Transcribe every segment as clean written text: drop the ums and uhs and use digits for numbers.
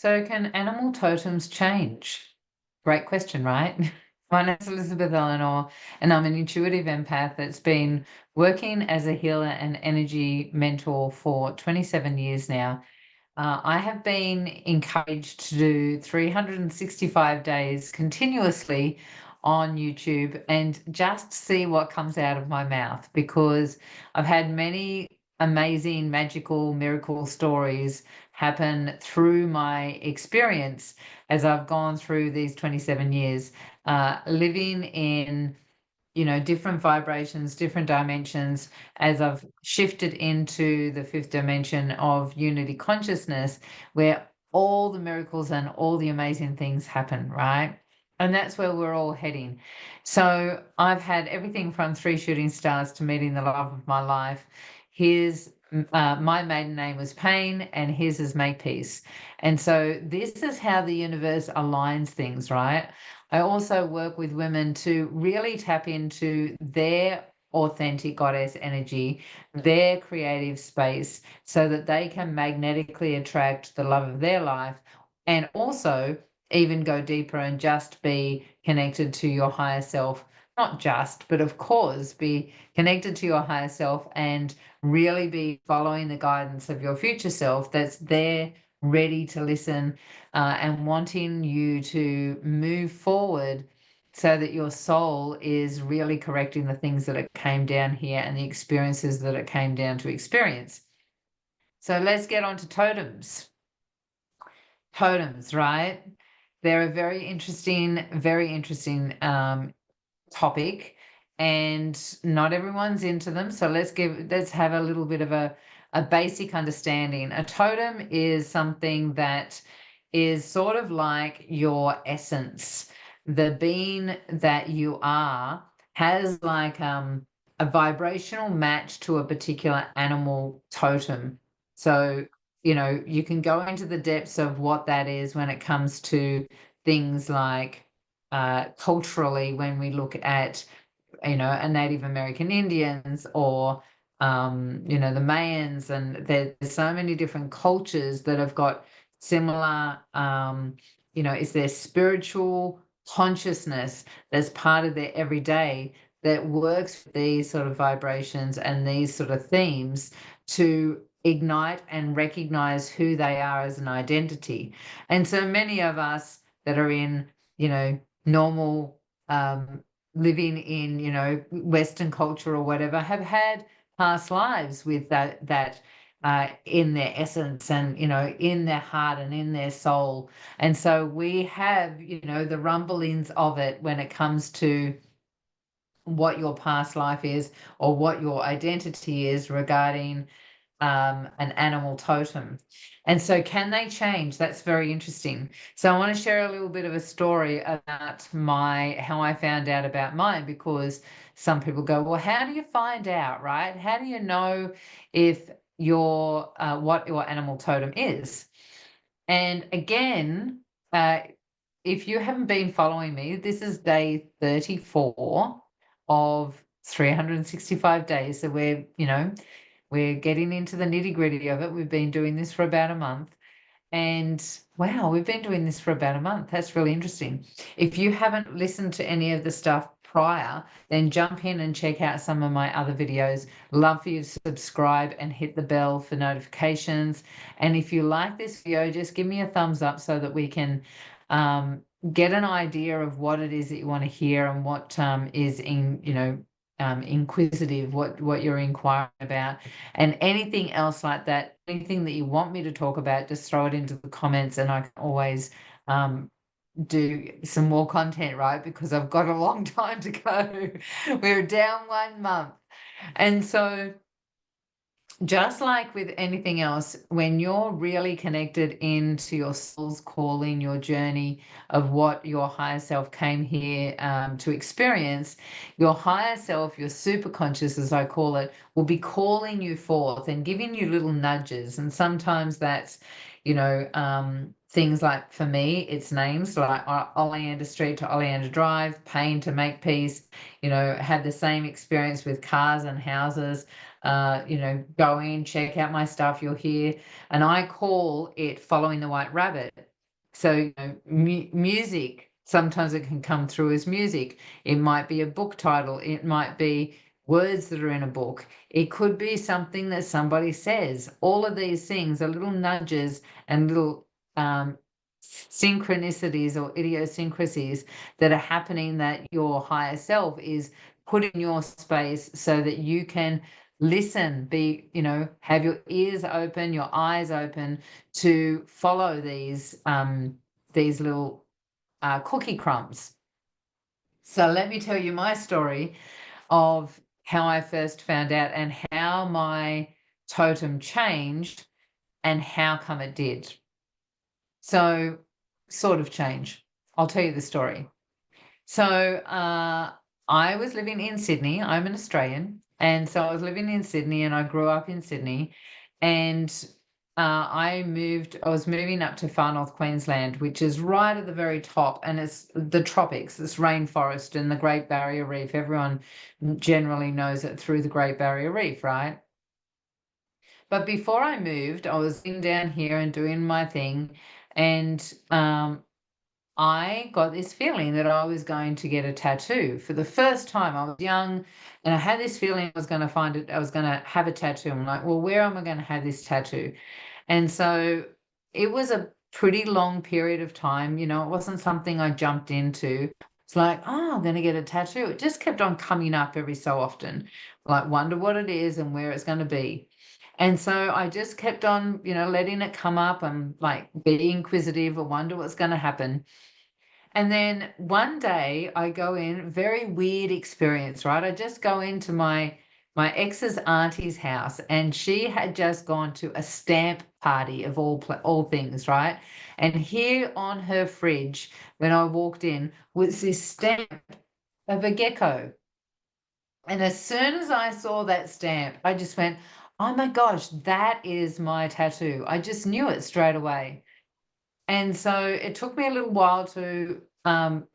So can animal totems change? Great question, right? My name's Elizabeth Eleanor, and I'm an intuitive empath that's been working as a healer and energy mentor for 27 years now. I have been encouraged to do 365 days continuously on YouTube and just see what comes out of my mouth, because I've had many amazing, magical, miracle stories happen through my experience as I've gone through these 27 years, living in different vibrations, different dimensions, as I've shifted into the fifth dimension of unity consciousness, where all the miracles and all the amazing things happen, right? And that's where we're all heading. So I've had everything from 3 shooting stars to meeting the love of my life. His My maiden name was Pain, and his is Makepeace. And so this is how the universe aligns things, right? I also work with women to really tap into their authentic goddess energy, their creative space, so that they can magnetically attract the love of their life, and also even go deeper and just be connected to your higher self. Not just, but of course, be connected to your higher self and really be following the guidance of your future self that's there, ready to listen, and wanting you to move forward so that your soul is really correcting the things that it came down here and the experiences that it came down to experience. So let's get on to totems. Totems, right? They're a very interesting topic, and not everyone's into them. So let's have a little bit of a basic understanding. A totem is something that is sort of like your essence. The being that you are has like a vibrational match to a particular animal totem. So, you can go into the depths of what that is when it comes to things like culturally, when we look at a Native American Indians, or the Mayans, and there's so many different cultures that have got similar, is there spiritual consciousness that's part of their everyday that works with these sort of vibrations and these sort of themes to ignite and recognize who they are as an identity. And so many of us that are in, normal, living in, Western culture or whatever, have had past lives with that in their essence, and in their heart and in their soul. And so we have, the rumblings of it when it comes to what your past life is, or what your identity is regarding an animal totem. And so can they change? That's very interesting. So I want to share a little bit of a story about how I found out about mine, because some people go, well, how do you find out, right? How do you know if what your animal totem is? And again, if you haven't been following me, this is day 34 of 365 days. So we're getting into the nitty-gritty of it. We've been doing this for about a month. And wow, we've been doing this for about a month. That's really interesting. If you haven't listened to any of the stuff prior, then jump in and check out some of my other videos. Love for you to subscribe and hit the bell for notifications. And if you like this video, just give me a thumbs up so that we can get an idea of what it is that you want to hear, and what is inquisitive, what you're inquiring about, and anything else like that. Anything that you want me to talk about, just throw it into the comments, and I can always do some more content, right? Because I've got a long time to go. We're down 1 month. And so, just like with anything else, when you're really connected into your soul's calling, your journey of what your higher self came here to experience, your higher self, your super conscious, as I call it, will be calling you forth and giving you little nudges. And sometimes that's, things like, for me, it's names like Oleander Street to Oleander Drive, Pain to Makepeace. Had the same experience with cars and houses. Go in, check out my stuff, you'll hear. And I call it following the white rabbit. So, music, sometimes it can come through as music. It might be a book title. It might be words that are in a book. It could be something that somebody says. All of these things are little nudges and little synchronicities or idiosyncrasies that are happening, that your higher self is put in your space so that you can listen, have your ears open, your eyes open to follow these little cookie crumbs. So let me tell you my story of how I first found out and how my totem changed and how come it did. So, sort of change. I'll tell you the story. So, I was living in Sydney. I'm an Australian. And so I was living in Sydney and I grew up in Sydney. And I was moving up to far north Queensland, which is right at the very top. And it's the tropics, this rainforest and the Great Barrier Reef. Everyone generally knows it through the Great Barrier Reef, right? But before I moved, I was in down here and doing my thing. And I got this feeling that I was going to get a tattoo for the first time. I was young and I had this feeling I was going to find it, I was going to have a tattoo. I'm like, well, where am I going to have this tattoo? And so it was a pretty long period of time. It wasn't something I jumped into. It's like, oh, I'm going to get a tattoo. It just kept on coming up every so often, like, wonder what it is and where it's going to be. And so I just kept on, letting it come up and like be inquisitive or wonder what's going to happen. And then one day I go in, very weird experience, right? I just go into my ex's auntie's house, and she had just gone to a stamp party of all things, right? And here on her fridge, when I walked in, was this stamp of a gecko. And as soon as I saw that stamp, I just went, oh my gosh, that is my tattoo. I just knew it straight away. And so it took me a little while to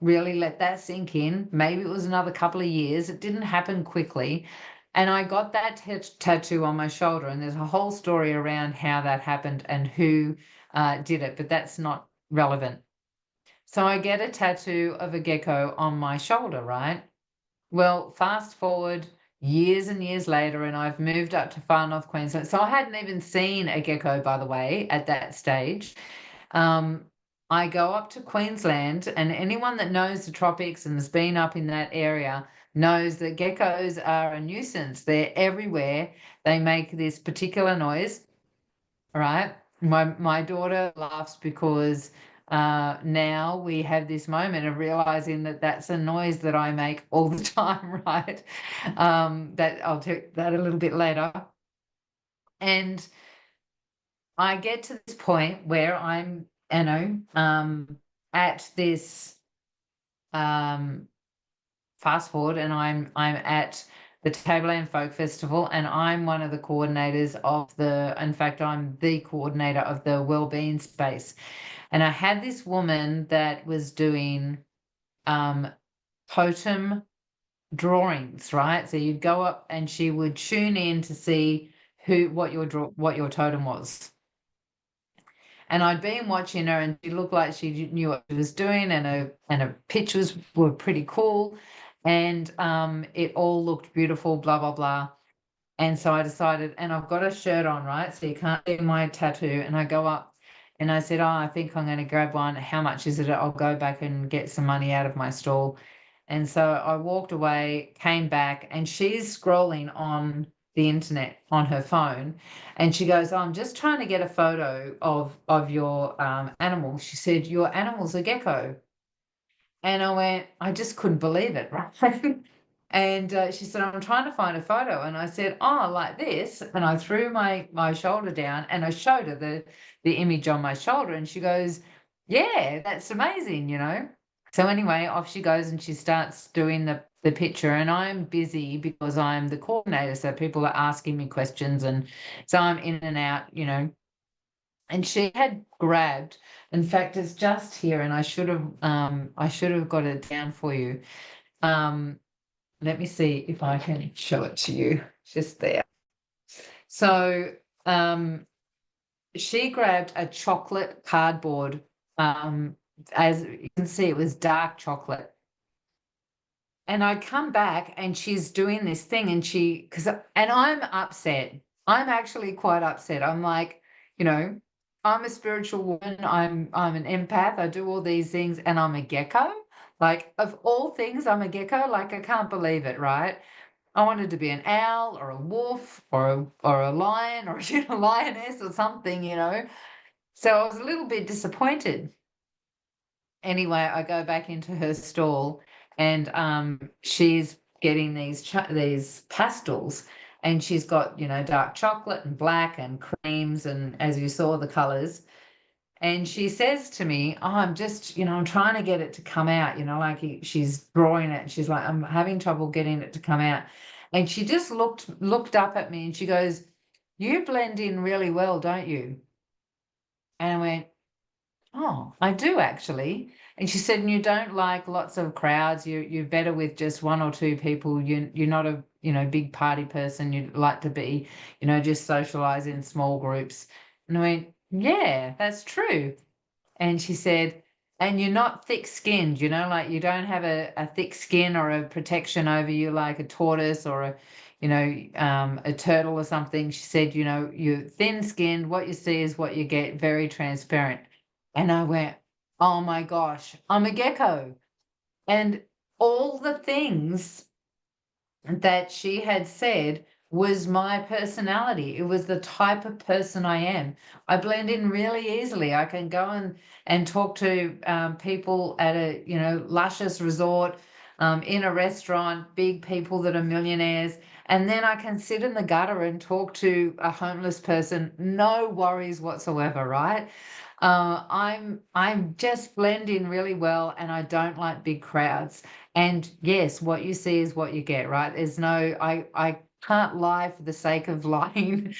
really let that sink in. Maybe it was another couple of years. It didn't happen quickly. And I got that tattoo on my shoulder. And there's a whole story around how that happened and who did it, but that's not relevant. So I get a tattoo of a gecko on my shoulder, right? Well, fast forward years and years later, and I've moved up to far north Queensland. So I hadn't even seen a gecko, by the way, at that stage. Um, I go up to Queensland, and anyone that knows the tropics and has been up in that area knows that geckos are a nuisance. They're everywhere. They make this particular noise, right? My daughter laughs because now we have this moment of realizing that that's a noise that I make all the time, right? That I'll tell that a little bit later. And I get to this point where I'm, at this um, fast forward, and I'm at the Tableland Folk Festival, and I'm one of the coordinators of in fact, I'm the coordinator of the wellbeing space. And I had this woman that was doing totem drawings, right? So you'd go up and she would tune in to see what your totem was. And I'd been watching her, and she looked like she knew what she was doing, and her pictures were pretty cool, and it all looked beautiful, blah blah blah. And so I decided, and I've got a shirt on, right? So you can't see my tattoo. And I go up and I said, oh, I think I'm going to grab one. How much is it? I'll go back and get some money out of my stall. And so I walked away, came back, and she's scrolling on the internet on her phone. And she goes, oh, I'm just trying to get a photo of your animal. She said, your animal's a gecko. And I went, I just couldn't believe it, right? And she said, I'm trying to find a photo. And I said, oh, like this. And I threw my shoulder down and I showed her the image on my shoulder. And she goes, yeah, that's amazing. So anyway, off she goes and she starts doing the picture. And I'm busy because I'm the coordinator. So people are asking me questions. And so I'm in and out. And she had grabbed, in fact, it's just here, and I should have got it down for you. Let me see if I can show it to you. It's just there. So she grabbed a chocolate cardboard as you can see, it was dark chocolate. And I come back and she's doing this thing and I'm upset. I'm actually quite upset. I'm like, you know, I'm a spiritual woman. I'm an empath. I do all these things and I'm a gecko. Like of all things, I'm a gecko. Like I can't believe it, right? I wanted to be an owl or a wolf or a lion or a lioness or something, So I was a little bit disappointed. Anyway, I go back into her stall and she's getting these pastels and she's got, dark chocolate and black and creams and as you saw the colors. And she says to me, "Oh, I'm just, I'm trying to get it to come out, like she's drawing it. And she's like, I'm having trouble getting it to come out." And she just looked up at me and she goes, "You blend in really well, don't you?" And I went, "Oh, I do actually." And she said, "And you don't like lots of crowds. You're better with just one or two people. You're not a, big party person. You like to be, just socialize in small groups." And I went, "Yeah, that's true." And she said, "And you're not thick-skinned, like you don't have a thick skin or a protection over you like a tortoise or a turtle or something." She said, "You're thin-skinned. What you see is what you get, very transparent." And I went, "Oh my gosh, I'm a gecko." And all the things that she had said was my personality. It was the type of person I am. I blend in really easily. I can go and talk to people at a luscious resort, in a restaurant, big people that are millionaires, and then I can sit in the gutter and talk to a homeless person, no worries whatsoever, right? I'm just blend in really well, and I don't like big crowds. And yes, what you see is what you get, right? There's no, I can't lie for the sake of lying.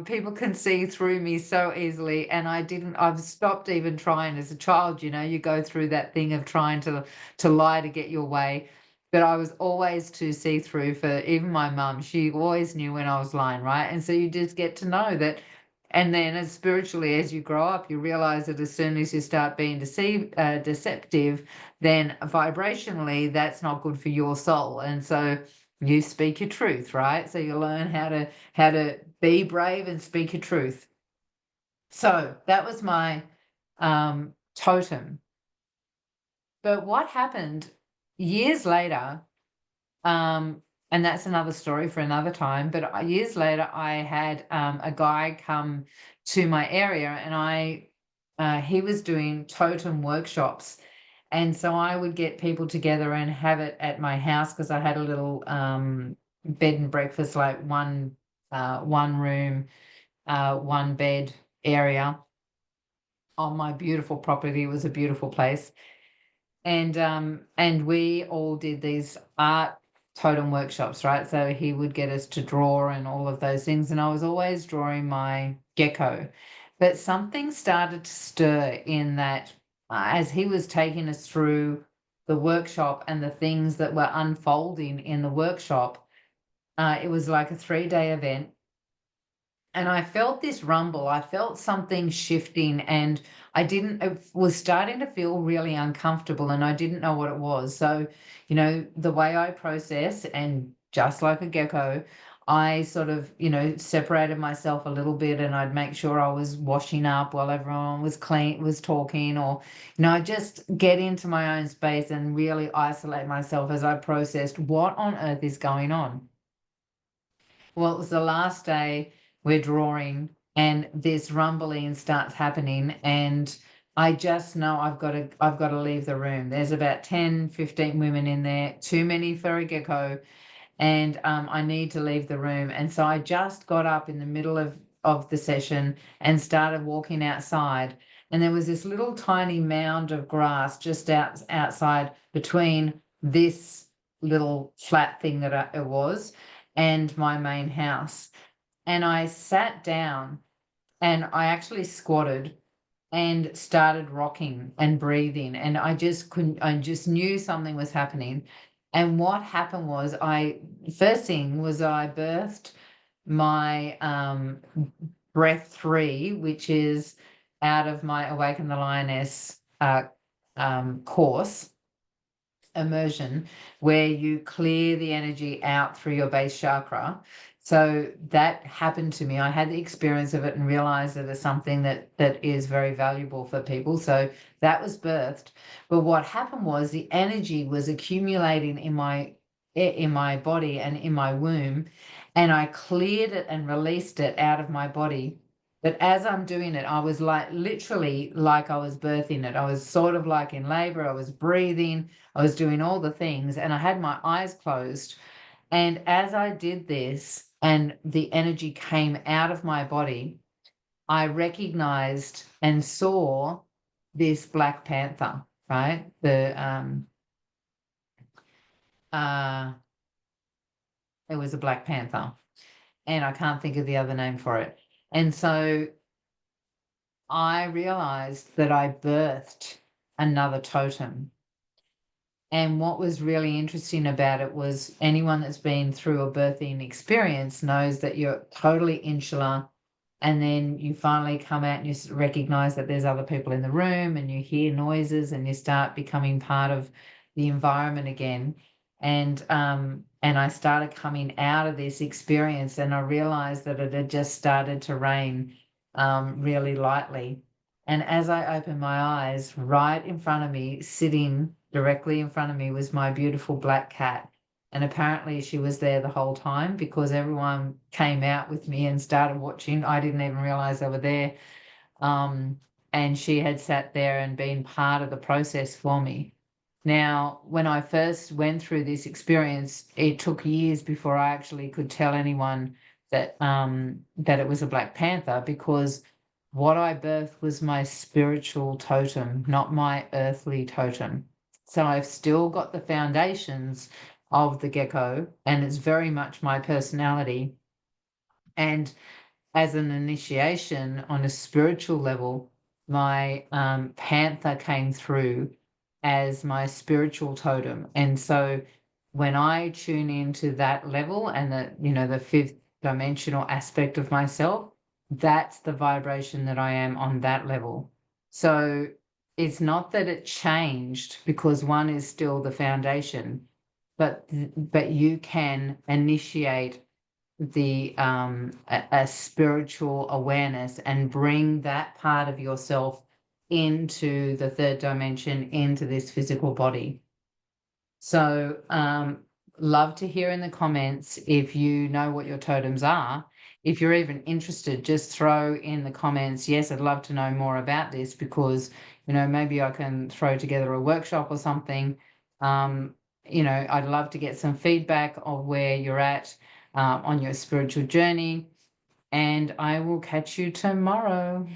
People can see through me so easily, and I've stopped even trying as a child. You go through that thing of trying to lie to get your way. But I was always too see through for even my mum. She always knew when I was lying, right? And so you just get to know that. And then as spiritually as you grow up, you realize that as soon as you start being deceptive, then vibrationally that's not good for your soul. And so you speak your truth, right? So you learn how to be brave and speak your truth. So that was my totem. But what happened years later, um, and that's another story for another time. But years later, I had a guy come to my area, and he was doing totem workshops, and so I would get people together and have it at my house because I had a little bed and breakfast, like one room, one bed area on my beautiful property. It was a beautiful place. And we all did these art totem workshops, right? So he would get us to draw and all of those things, and I was always drawing my gecko. But something started to stir in that, as he was taking us through the workshop and the things that were unfolding in the workshop. It was like a 3-day event, and I felt this rumble. I felt something shifting, and it was starting to feel really uncomfortable, and I didn't know what it was. So, the way I process, and just like a gecko, I sort of, separated myself a little bit, and I'd make sure I was washing up while everyone was talking, or, I just get into my own space and really isolate myself as I processed what on earth is going on. Well, it was the last day we're drawing, and this rumbling starts happening, and I just know I've got to leave the room. There's about 10, 15 women in there, too many for a gecko, and I need to leave the room. And so I just got up in the middle of the session and started walking outside. And there was this little tiny mound of grass just outside between this little flat thing that it was and my main house. And I sat down and I actually squatted and started rocking and breathing. And I just knew something was happening. And what happened was first thing was I birthed my breath 3, which is out of my Awaken the Lioness course immersion, where you clear the energy out through your base chakra. So that happened to me. I had the experience of it and realized that it's something that is very valuable for people. So that was birthed. But what happened was the energy was accumulating in my body and in my womb, and I cleared it and released it out of my body. But as I'm doing it, I was like literally like I was birthing it. I was sort of like in labor. I was breathing. I was doing all the things, and I had my eyes closed. And as I did this and the energy came out of my body, I recognized and saw this Black Panther, right? It was a Black Panther, and I can't think of the other name for it. And so I realized that I birthed another totem. And what was really interesting about it was anyone that's been through a birthing experience knows that you're totally insular, and then you finally come out and you recognize that there's other people in the room, and you hear noises, and you start becoming part of the environment again. And I started coming out of this experience, and I realized that it had just started to rain really lightly. And as I opened my eyes, right in front of me, sitting directly in front of me, was my beautiful black cat. And apparently she was there the whole time because everyone came out with me and started watching. I didn't even realize they were there. Um, and she had sat there and been part of the process for me. Now, when I first went through this experience, it took years before I actually could tell anyone that it was a Black Panther, because what I birthed was my spiritual totem, not my earthly totem. So I've still got the foundations of the gecko, and it's very much my personality. And as an initiation on a spiritual level, my panther came through as my spiritual totem. And so when I tune into that level and the fifth dimensional aspect of myself, that's the vibration that I am on that level. So it's not that it changed, because one is still the foundation, but you can initiate a spiritual awareness and bring that part of yourself into the third dimension, into this physical body. So love to hear in the comments if you know what your totems are. If you're even interested, just throw in the comments, yes, I'd love to know more about this, because maybe I can throw together a workshop or something. I'd love to get some feedback of where you're at on your spiritual journey, and I will catch you tomorrow.